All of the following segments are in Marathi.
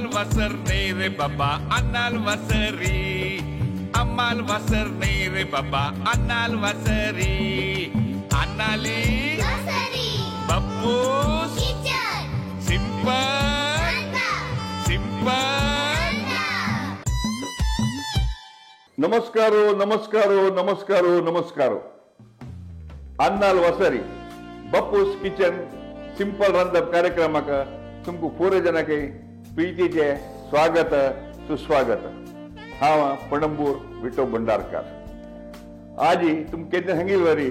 वसर नाही रे बाबा अन्नाल वसरी अम्माल वसर नाही रे बाबा अन्नाल वसरी अन्नाली बप्पूस सिंपल सिंपल. नमस्कारो नमस्कारो नमस्कारो नमस्कारो. अन्नाल वसरी बप्पूस किचन सिंपल रंधप कार्यक्रमाक तुमकां पूरे जनांक प्रीतीचे स्वागत सुस्वागत. हांव पणंबूर विठो भंडारकार. आज तुमचे सांगिल्ली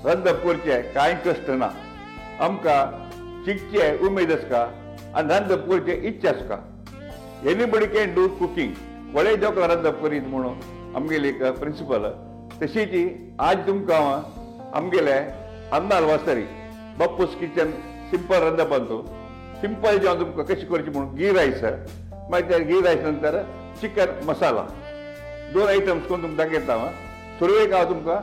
रंधप करचे कांय कश्ट ना. आमकां शिकचे उमेद आसका आनी रंधप करचे इच्छा आसका. Anybody can do cooking. व्हडले जोक रंधप करीत म्हणून आमगेली एक प्रिंसिपल. तशीच आज तुमकां हांव आमगेले अन्नाल वसरी बप्पूस किचन सिंपल रंधपांचो सिंपल जेवण तुमकां कशें करचें म्हणून गी रायस, मागीर त्या गी रायस नंतर चिकन मसाला, 2 आयटम्स करून तुमकां दाखयता. सुरवेक हांव तुमकां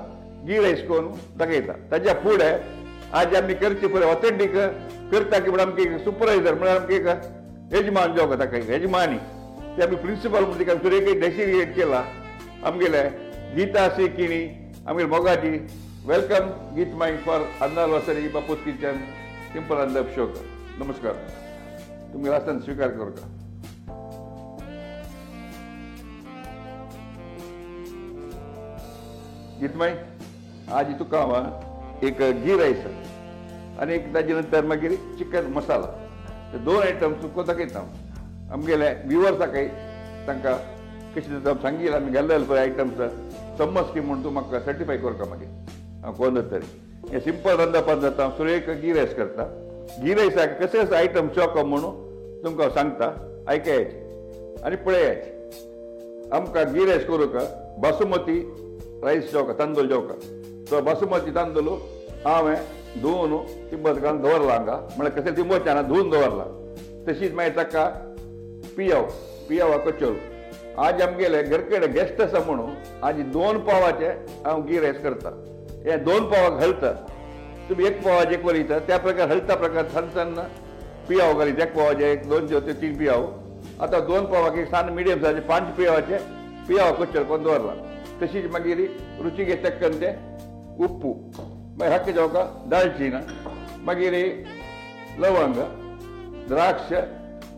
गी रायस करून दाखयता. ताच्या फुडें आज आमी करची पळय ऑथेंटीक करता की म्हणून आमकां एक सुपरवायझर म्हळ्यार आमकां एक यजमान जो ताका यजमानी ते आमी प्रिंसिपल म्हणून तिका सुरवेक डेसिग्नेट केला. आमगेले गीता सी किणी आमगेले मोगाची. वेलकम गीत माई फॉर अन्नाल वसरी बप्पूस किचन सिंपल रंधप शो. नमस्कार. तुम्ही आसन स्वीकार करू का? गीतमाई आज तुका हांव एक गी रायस आनी एक ताजे नंतर मागीर चिकन मसाला, 2 आयटम्स तुका दाखयता. आमगेले व्ह्युअर्साकय तांकां कशें जाता सांगिल्लें आमी घाल्लेले पळय आयटम्स समज की म्हूण तूं म्हाका सर्टिफाय करता. मागीर हांव कोण तरी हें सिंपल रंधपान जाता. हांव सुरवेक गी रायस करता. गी रायसाक कसे कसे आयटम चॉक म्हणून तुमकां सांगता. आयकायचे आनी पळयाचे. आमकां गी रायस करूंक बासमती रायस जेवका तांदूळ जेवका. तो बासमती तांदूळ हांवें धुवन तिंबत घालून दवरला हांगा. म्हळ्यार कशें तिंबोवचें ना, धुवन दवरला. तशीच मागीर ताका पियाव कच्चोल. आज आमगेले घरकडे गेस्ट आसा म्हणून आज 2 पावाचे हांव गी रायस करता. हे 2 पावाक घालता. तुम्ही 1 पावाचे करीत त्या प्रकार हलता प्रकार सान पियाव घालीत. 1 पावाचे 1 2 ते 3 पियाव. आता 2 पावाक एक सान मिडियम सायज 5 पियावाचे पियाव कच्चर करून दवरला. तशीच मागीर रुचीक तक्कन ते उप्पू, मागीर हक्क जेवका दालचीन, मागीर लवंग, द्राक्ष,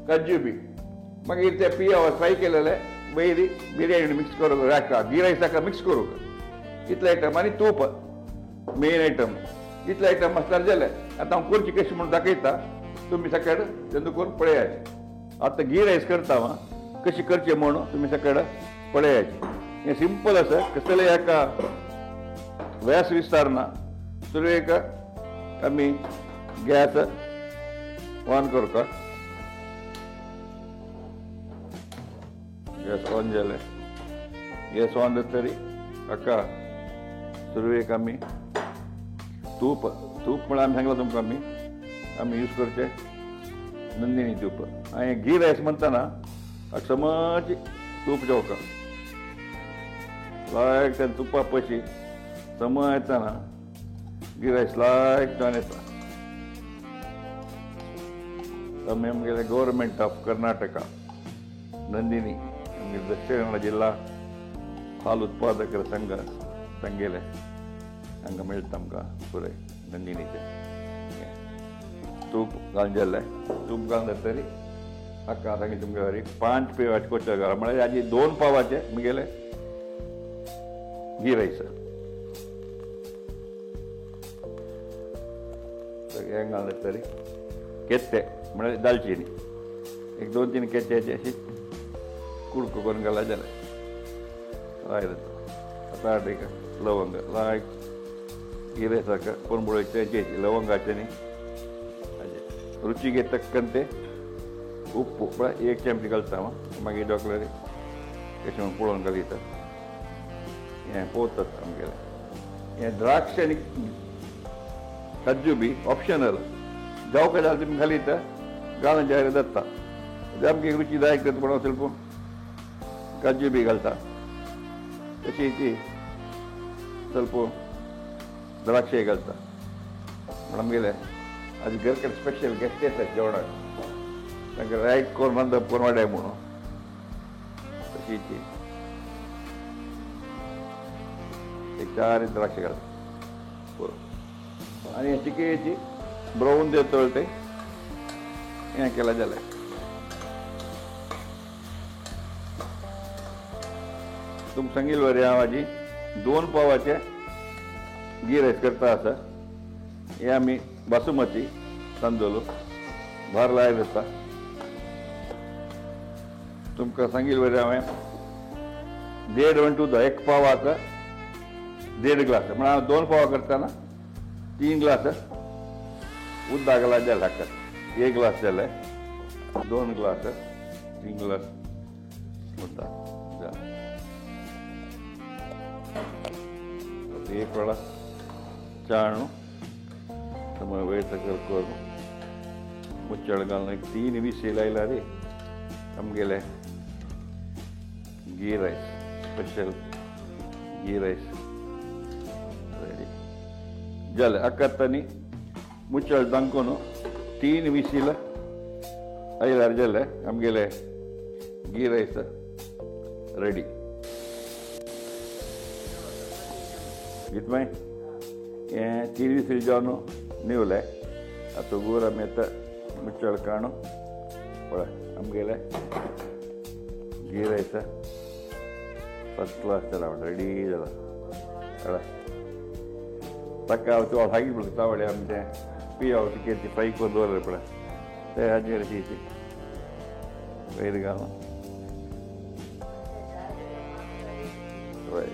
काजू बी, मागीर ते पियाव फ्राय केलेले वयरी बिर्याणी मिक्स करूंक राखा. गी रायसाक मिक्स करूंक इतले आयटम आनी तूप मेन आयटम. इतले आयटम आसल्यार जाले. आतां हांव करची कशी म्हणून दाखयता. तुमी सकाळ तेन्ना करून पळयाचे. आतां गी रायस करता हांव कशी करची म्हणून तुमी सकाळ पळयाचे. हें सिंपल आसा. कसले हेका व्यास विस्तार ना. सुरवेक आमी गॅस ऑन करता. गॅस ऑन जाले. गॅस ऑन जातरी हाका सुरवेक आमी तूप म्हळ्यार आमी सांगला तुमकां आमी यूज करचे नंदिनी तूप. हांवें गी रायस म्हणटाना समज तूप जेवका लायक त्या तुपा पयशी समज येताना गी रायस लायक जावन येता. आमी आमगेले गव्हर्मेंट ऑफ कर्नाटका नंदिनी दक्षिण कन्नड जिल्हा हाल उत्पादक संघ सांगेले हांगा मेळटा आमकां पुराय नंदिनीचे. तूप घालून जाल्ले. तूप घालून जातरी हाका सांगी तुमकां 5 पियावाचे कोचर घाला. म्हळ्यार हाजी 2 पावाचे म्हगेले गी रायस. हें घालून जातरी केत्ते म्हळ्यार दालचिनी 1 2 3 केत्याचे अशी कुडको करून घाला जालें. आता एक लवंग लायक गी रायसाक पणबुळेचे लवंगाचे न्ही रुचीक तक्कन ते उप्पू म्हळ्यार 1 चमची घालता हांव. मागीर डॉक्टर कशें म्हणून पळोवन घालीत. हें पोवतात आमगेलें. हें द्राक्ष आनी काजू बी ऑप्शनल जावका जाल्यार तुमी घालीत घालून जाल्यार जाता. आमकां रुची जाय करता म्हणून ಸ್ವಲ್ಪ काजू बी घालता. तशी ती ಸ್ವಲ್ಪ द्राक्षे घालता. म्हणून आमगेले आज घर कडेन स्पेशल गेस्ट येतात जेवणाक. तांकां रायट कोरून रांदप कोरून वाडय म्हणून तशी ती एक 4 द्राक्ष घाल आणि हे चिकयेची ब्राऊन दे तळटे हें केला जाल्यार तुमकां सांगिल्लें वरी हांव हाजी 2 पावाचे गी रायस करता आसा हे आमी बासुमती तांदूळ भार लायला येता तुमकां सांगिल्लें वरी हांवें 1.5 दूद 1 पावाक 1.5 ग्लास म्हण हांव 2 पाव करतना 3 ग्लास उदक घाला जाल्यार हाडटात 1 ग्लास जाल्यार 2 ग्लास 3 ग्लास उदक एक वेळा चाळणू समोर वेळ सकल करून मुच्चळ घालून एक 3 विसी लायला रे आमगेले गी रायस स्पेशल गी रायस रेडी जालें आकात्तानी मुच्चळ दांकोन 3 विसीला आयल्यार जाल्यार आमगेले गी रायस रेडी इतमें हें 3 विसील जावन निवले आतां गोर आमी आतां मुच्चळ काणू पळय आमगेले गी रायस फर्स्ट क्लास जाला रेडी जाला कळ्ळें ताका हांव तूं हागी पळय तावडे आमी तें पियाव चिकेन ती फ्राय करून दवरलें पळय ते हाजेर अशी वयर घालून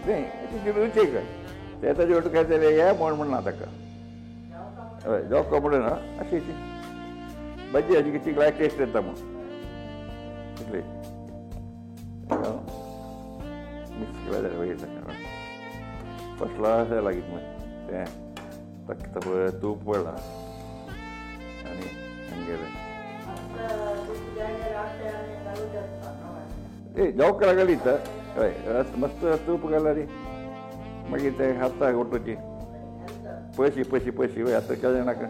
न्ही रुचीक ते ताजे वटू काय जालें हे म्हणना ताका हय जोको म्हणून अशी ती भाजी हाजी कितें लायक टेस्ट येता म्हूण इतली मिक्स केल्या जाल्यार वयर ताका फर्स्ट क्लास लागीत मागीर तें ताका पळय तूप पडलां आनी आमगेलें ए जोक घालीत हय मस्त तूप घाला रे मागीर ते हाता ओटोची पयशी वय आतां केलें नाका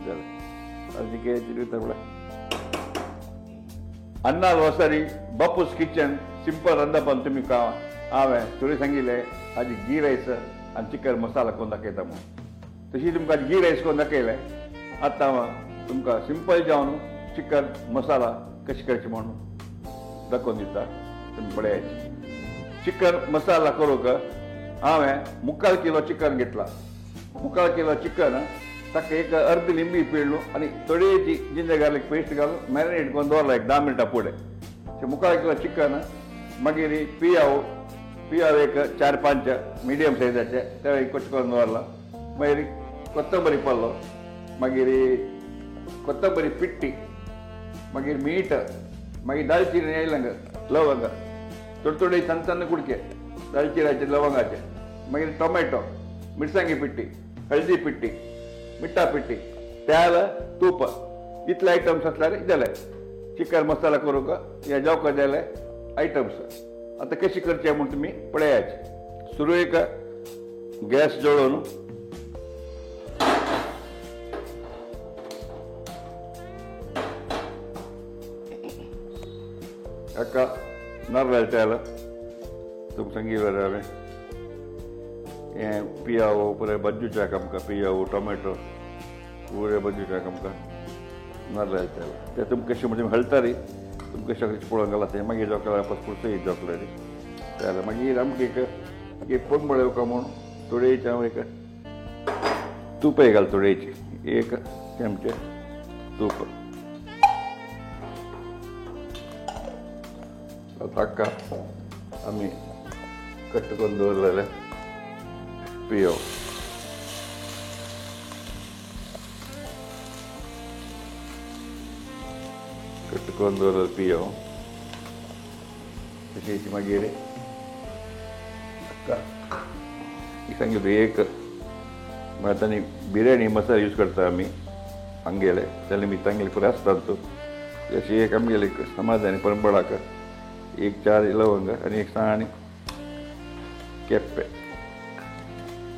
जालें आजी केची दिता पळय अन्नाल वसारी बापूस किचन सिंपल रांदपान तुमी हांवें थोडी सांगिल्लें हाजी गी रायस आनी चिकन मसाला करून दाखयता म्हणून तशी तुमकां गी रायस करून दाखयलें आतां हांव तुमकां सिंपल जावन चिकन मसाला कशी करची म्हणून दाखोवन दिता तुमी पळयाची चिकन मसाला करूंक हांवें 3/4 किलो चिकन घेतला 3/4 किलो चिकन ताका एक अर्द लिंबी पिळ्ळू आनी थोडीशी जिंजर गार्लीक पेस्ट घालून मॅरिनेट करून दवरला एक 10 मिनटां फुडें 3/4 किलो चिकन मागीर पियाव एक 4-5 मिडियम सायजाचे ते कट करून दवरला मागीर कोथंबरी पल्लो मागीर कोथंबरी पिट्टी मागीर मीठ मागीर दालचिनी येयलंग लवंग थोडे सन्न कुडके दालचिराचे लवंगाचे मागीर टोमॅटो मिरसांगी पिट्टी हळदी पिट्टी मिठा पिट्टी तेल तूप इतले आयटम्स आसल्यार जाले चिकन मसाला करूंक हे जावका जाले आयटम्स आतां कशी करचे म्हूण तुमी पळयाचे सुरवेक गॅस जळोवन हाका नारळाचें तेल तुमकां सांगिल्लें हांवें हें पियाव पुरे बज्जूच्याक आमकां पियाव टोमॅटो पुरे बज्जूच्याक आमकां नारळाचें तेल तें तुमकां कशें म्हणजे हळटा रे तुमकां सगळें पळोवन घाला तें मागीर जोकला पुरसय जोकले रे तेल मागीर आमकां एक पंगड येवका म्हूण थोडेशें हांव एक तुपय घाल थोडेशी 1 चमचे तूप ताका आमी कट करून दवरलेले पियो कट करून दवरलेले पियो तशी मागीर सांगिल्लें एक आतां बिर्याणी मसाला यूज करता आमी आमगेले जाल्यार मी तांगेले पुरे आसतात अशी एक आमगेले समाधानी परंपराक 4 लवंग आणि 1 साण केप्पे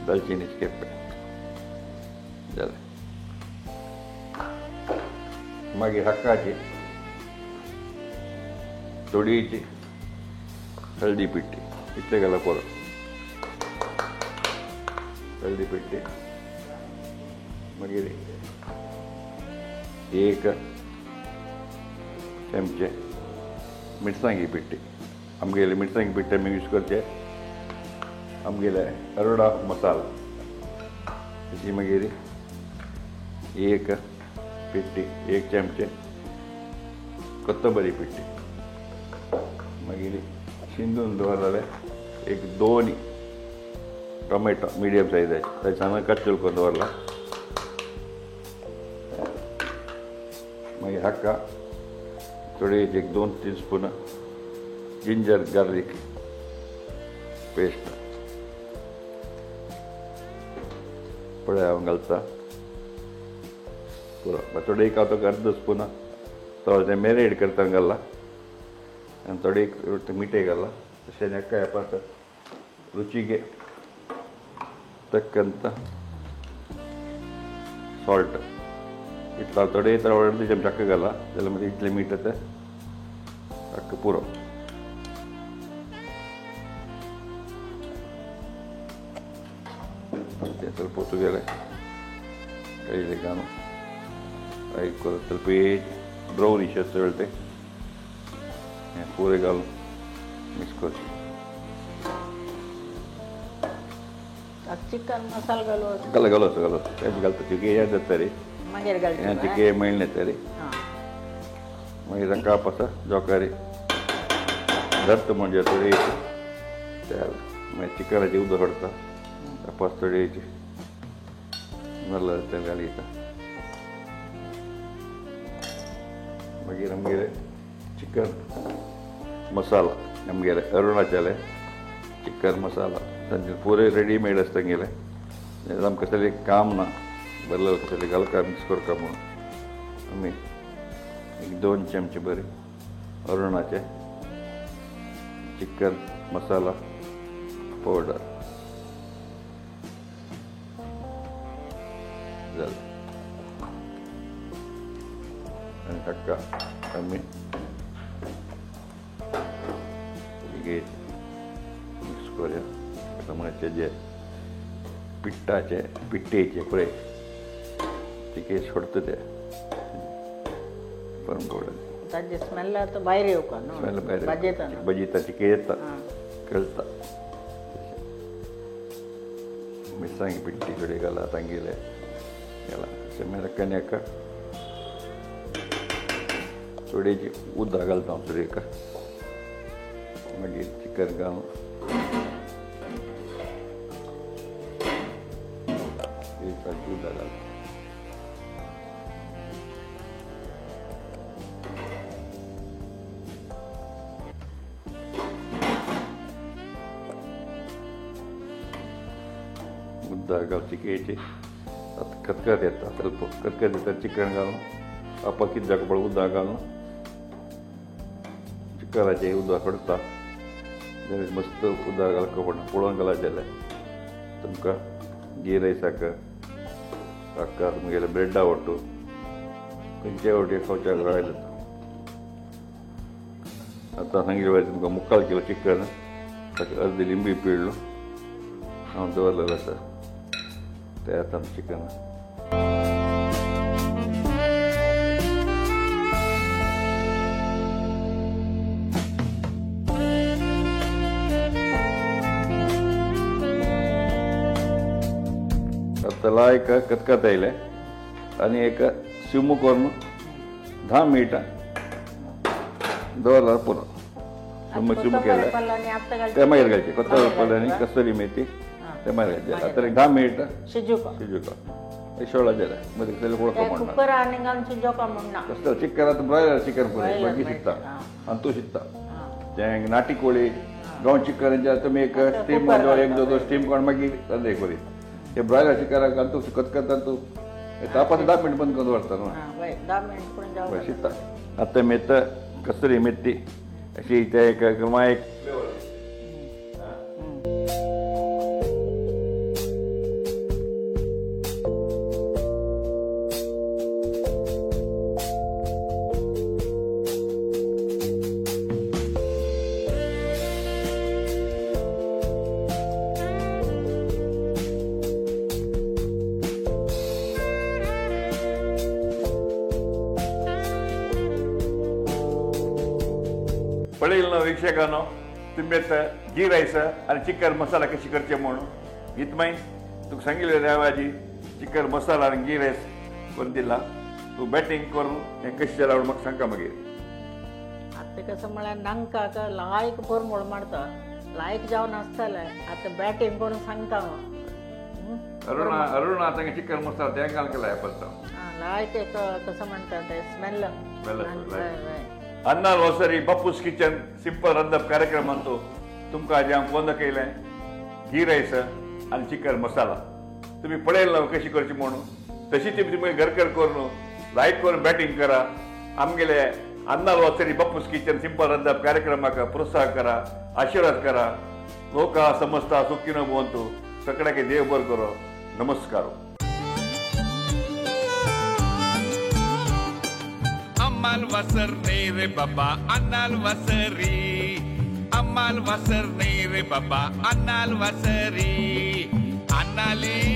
दालचिनीचे केप्पे जालें मागीर हक्काची थोडीची हळदी पिट्टी इतले घाला परत हळदी पिट्टी मागीर एक चमचे मिरसांगी पिट्टी आमगेले मिरसांगी पिट्टी आमी यूज करचे आमगेले अरोडा मसाला तेची मागीर एक पिट्टी एक चमचे कोथंबरी पिट्टी मागीर शिंदून दवरलेले एक 2 टोमॅटो मिडियम सायजाचे ताचे कच्चल करून दवरला मागीर हाका थोडी एक 2 टीस्पून जिंजर गार्लिक पेस्ट पळय हांव घालता पुरो थोडे एक हांव अर्द स्पून थोडें मॅरिनेट करता घालला आनी थोडे एक मीठे घालला तशें हाका येपाक रुचीगे तಕ್ಕಂತ ಸಾಲ್ಟ್ ಇಟ್ಲ ಥोडे ಈ ಥರ ಹೊಡೆದು ಚಮಚ ಹಾಕಗಲ್ಲ ಎಲ್ಲ ಮತ್ತೆ ಇಟ್ಲಿ ಮೀಟತ್ತೆ ಹಾಕಿ ಪೂರ ಮತ್ತೆ ಸ್ವಲ್ಪ ಹೊತ್ತಿಗೆ ಕೈಲಿ ಗಾನು ಐದು ಸ್ವಲ್ಪ ಬ್ರೌನಿಶ್ ಅಂತ ಹೇಳ್ತೆ ಪೂರೆಗಾಲು ಮಿಕ್ಸ್ ಕೊಡಿ चिकन मसाला घालून घालत तेच घालता चिके हें जाता रे मागीर घालता चिके मेळ्ळें येता रे मागीर तांकां कापता जोकारी धरता म्हणजे थोडी मागीर चिकनाची उदक हाडता कापास थोडी नाल्ला तेल घालयता मागीर आमगेले चिकन मसाला आमगेले अरुणाचले चिकन मसाला तांचे पुरे रेडीमेड आसता गेले आमकां कसलें काम ना बरलें कसलें घालका मिक्स करता म्हणून आमी एक 2 चमचे बरे अरुणाचे चिकन मसाला पावडर जालें आनी ताका आमी मिक्स करूया टमाट्याचे जे पिट्टेचे पळय चिके सोडता ते पण पावडर ताजे स्मेल तो भायर येवका न्हू स्मेल भायर भाजयतना भाजयता चिके येता कळटा मिरसांगी पिट्टी कडेन घाला तांगेले घाला मागीर कन्याक थोडीशी उदक घालता हांव थोडीक मागीर चिकन घालून उदक घालता उदक घाल चिकेची खतखत येता ಸ್ವಲ್ಪ खतखत येता चिकन घालून आपा कितें जाका पळय उदक घालून चिकनाचें उदक कडता जाल्यार मस्त उदक घालून पळोवन घालत जाल्यार तुमकां गीर रायसाक हाका तुमगेले ब्रेडा आवडटा खंयच्याय आवडटे खावच्याक रावयला आतां सांगिल्ले भायर तुमकां 3/4 किलो चिकन ताका अर्दी लिंबू पिळ्ळो हांव दवरलेलो आसा ते आतां चिकन आतां एक खतखत आयले आनी एक शिवमू करून 10 मिनटां दवरल्यार पुरो शिवमू केले ते मागीर घालचे कोथंबरी आनी कसुरी मेथी ते मागीर घालचे आतां एक 10 मिनटां शिजोवपा शोळा जाल्यार मदीं कसलें उडोवपा म्हणटा कुकर आनी घालून शिजोवपा म्हणना कसलें चिकन आतां ब्रॉयलर चिकन पुरो बाकी शिकता आनी तूं शिकता तें नाटी कोळी गांव चिकन तुमी एक स्टीम मारल्यार 1-2 स्टीम करून मागीर अर्दे करी ते ब्रॉयलर चिकनाक घालून तूं खतखत तूं तापास 10 मिनट बंद करून दवरता न्हू 10 मिनट पूण जावं शिकता आतां मेथ कसुरी मेथी अशी ते एक पळयलें न्हू विक्षकानो तुमी आतां गी रायस आनी चिकन मसाला कशी करचे म्हणून इत मागीर तुका सांगिल्लें देवाजी चिकन मसाला आनी गी रायस करून दिला तूं बॅटींग करून हें कशें जालां म्हणून म्हाका सांगता मागीर आतां कसं म्हळ्यार नांकाक लायक परमळ मारता लायक जावन आसताले आतां बॅटींग करून सांगता हांव अरुणा तांगे चिकन मसाला तें घाल केला पडटा लायक एक कसं म्हणटा ते स्मेल अन्नाल वसरी बापूस किचन सिंपल रंदप कार्यक्रमांतू तुमकां हाजें हांव फोन केलें गी रायस आनी चिकन मसाला तुमी पळयलें कशी करची म्हणून तशी तुमी घरकर करून लायक करून बॅटींग करा आमगेले अन्नाल वसरी बापूस किचन सिंपल रंदप कार्यक्रमाक प्रोत्साहन करा आशीर्वाद करा लोका समजता सुखीनो भवंतु सकळ्याक देव बर करो नमस्कार अम्माल वसर नहीं रे बाबा अन्नाल वसरी अम्माल वसर नहीं रे बाबा अन्नाल वसरी अन्नाली